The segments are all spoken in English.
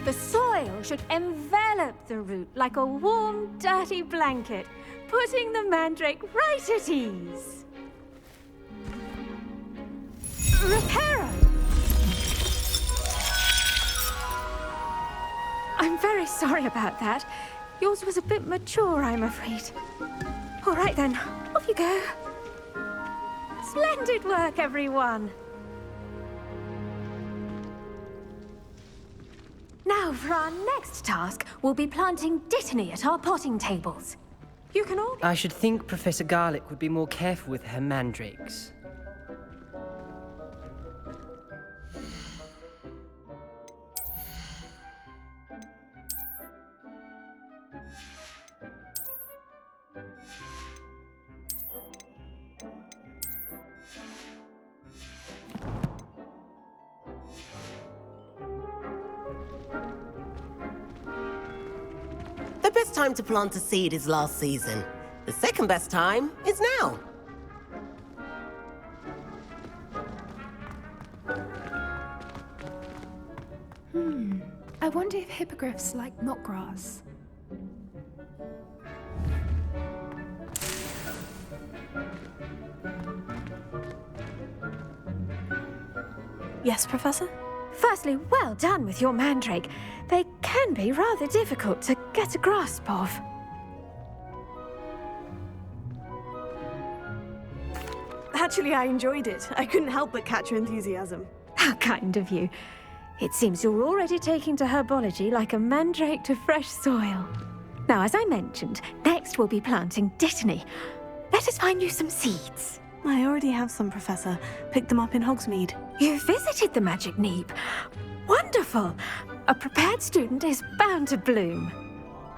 The soil should envelop the root like a warm, dirty blanket, putting the mandrake right at ease. Reparo! I'm very sorry about that. Yours was a bit mature, I'm afraid. All right then, off you go. Splendid work, everyone. Now, for our next task, we'll be planting dittany at our potting tables. You can all... I should think Professor Garlick would be more careful with her mandrakes. The best time to plant a seed is last season. The second best time is now. I wonder if hippogriffs like knotgrass. Yes, Professor? Firstly, well done with your mandrake. They can be rather difficult to get a grasp of. Actually, I enjoyed it. I couldn't help but catch your enthusiasm. How kind of you. It seems you're already taking to herbology like a mandrake to fresh soil. Now, as I mentioned, next we'll be planting dittany. Let us find you some seeds. I already have some, Professor. Picked them up in Hogsmeade. You visited the Magic Neep. Wonderful! A prepared student is bound to bloom.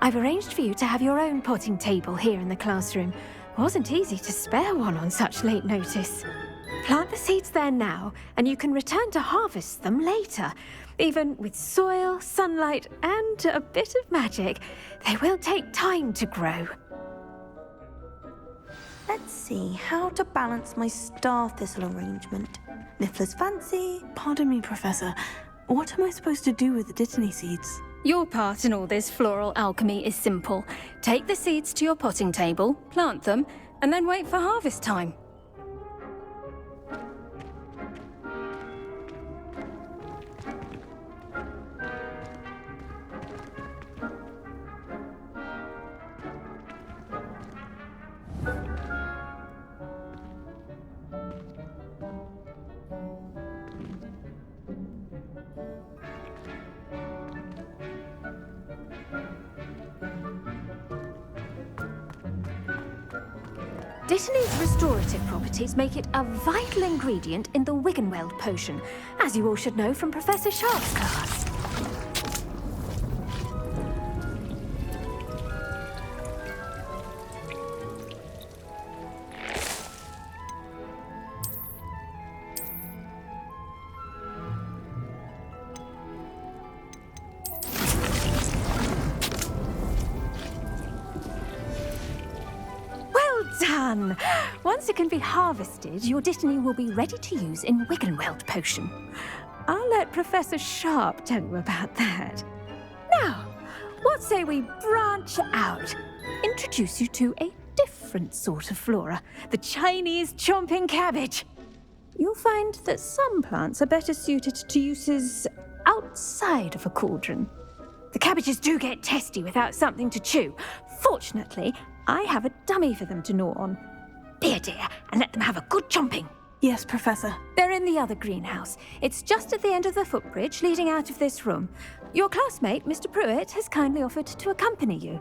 I've arranged for you to have your own potting table here in the classroom. Wasn't easy to spare one on such late notice. Plant the seeds there now, and you can return to harvest them later. Even with soil, sunlight, and a bit of magic, they will take time to grow. Let's see how to balance my star thistle arrangement. Niffler's fancy. Pardon me, Professor. What am I supposed to do with the dittany seeds? Your part in all this floral alchemy is simple. Take the seeds to your potting table, plant them, and then wait for harvest time. Dittany's restorative properties make it a vital ingredient in the Wiggenweld potion, as you all should know from Professor Sharp's class. Done! Once it can be harvested, your dittany will be ready to use in Wiggenweld potion. I'll let Professor Sharp tell you about that. Now, what say we branch out? Introduce you to a different sort of flora, the Chinese chomping cabbage. You'll find that some plants are better suited to uses outside of a cauldron. The cabbages do get testy without something to chew. Fortunately, I have a dummy for them to gnaw on. Be a dear and let them have a good chomping. Yes, Professor. They're in the other greenhouse. It's just at the end of the footbridge leading out of this room. Your classmate, Mr. Pruitt, has kindly offered to accompany you.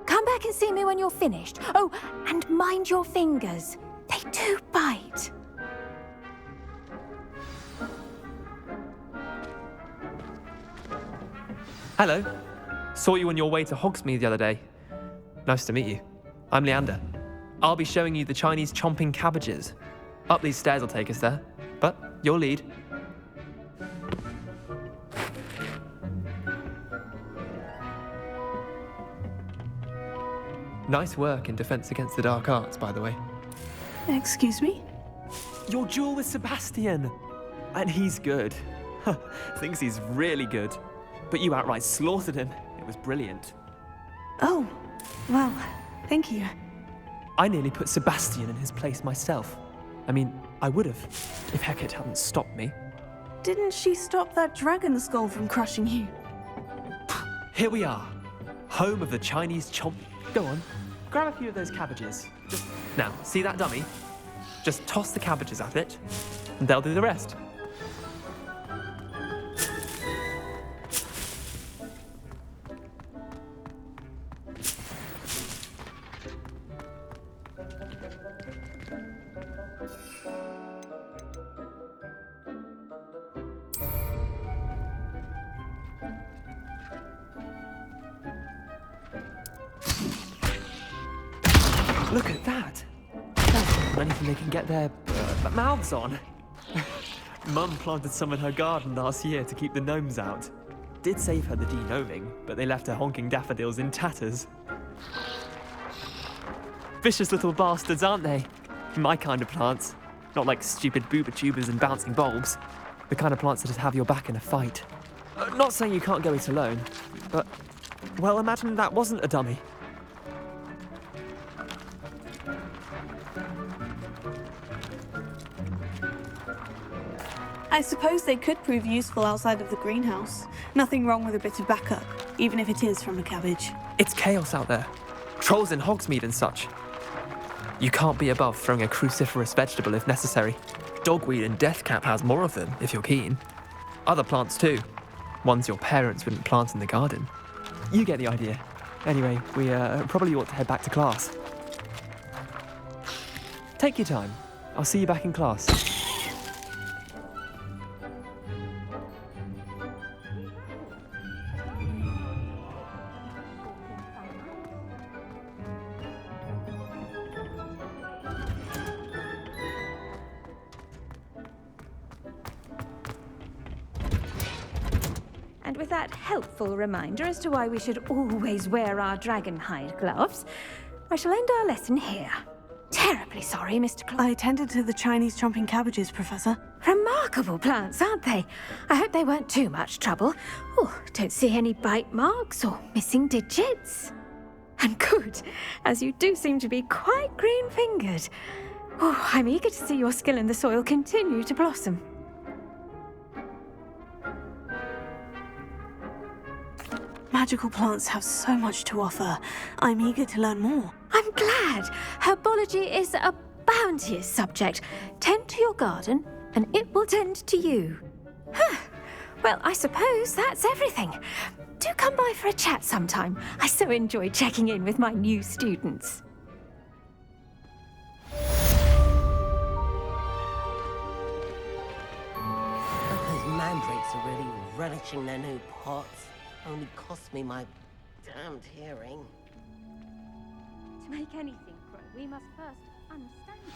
Come back and see me when you're finished. Oh, and mind your fingers. They do bite. Hello. Saw you on your way to Hogsmeade the other day. Nice to meet you. I'm Leander. I'll be showing you the Chinese chomping cabbages. Up these stairs will take us there, but your lead. Nice work in Defense Against the Dark Arts, by the way. Excuse me? Your duel with Sebastian! And he's good. Thinks he's really good. but you outright slaughtered him. It was brilliant. Oh, well, thank you. I nearly put Sebastian in his place myself. I mean, I would have, if Hecate hadn't stopped me. Didn't she stop that dragon skull from crushing you? Here we are, home of the Chinese chomp. Go on, grab a few of those cabbages. Now, see that dummy? Just toss the cabbages at it, and they'll do the rest. Look at that! That's anything they can get their mouths on. Mum planted some in her garden last year to keep the gnomes out. Did save her the de-gnoming, but they left her honking daffodils in tatters. Vicious little bastards, aren't they? My kind of plants. Not like stupid booba tubers and bouncing bulbs. The kind of plants that'd have your back in a fight. Not saying you can't go it alone, but, well, imagine that wasn't a dummy. I suppose they could prove useful outside of the greenhouse. Nothing wrong with a bit of backup, even if it is from a cabbage. It's chaos out there. Trolls in Hogsmeade and such. You can't be above throwing a cruciferous vegetable if necessary. Dogweed and deathcap has more of them, if you're keen. Other plants too. Ones your parents wouldn't plant in the garden. You get the idea. Anyway, we probably ought to head back to class. Take your time. I'll see you back in class. And with that helpful reminder as to why we should always wear our dragon hide gloves, I shall end our lesson here. Terribly sorry, Mr. Clark. I attended to the Chinese chomping cabbages, Professor. Remarkable plants, aren't they? I hope they weren't too much trouble. Oh, don't see any bite marks or missing digits. And good, as you do seem to be quite green-fingered. Oh, I'm eager to see your skill in the soil continue to blossom. Magical plants have so much to offer. I'm eager to learn more. I'm glad. Herbology is a bounteous subject. Tend to your garden, and it will tend to you. Huh. Well, I suppose that's everything. Do come by for a chat sometime. I so enjoy checking in with my new students. Those mandrakes are really relishing their new pots. Only cost me my damned hearing. To make anything grow, we must first understand it.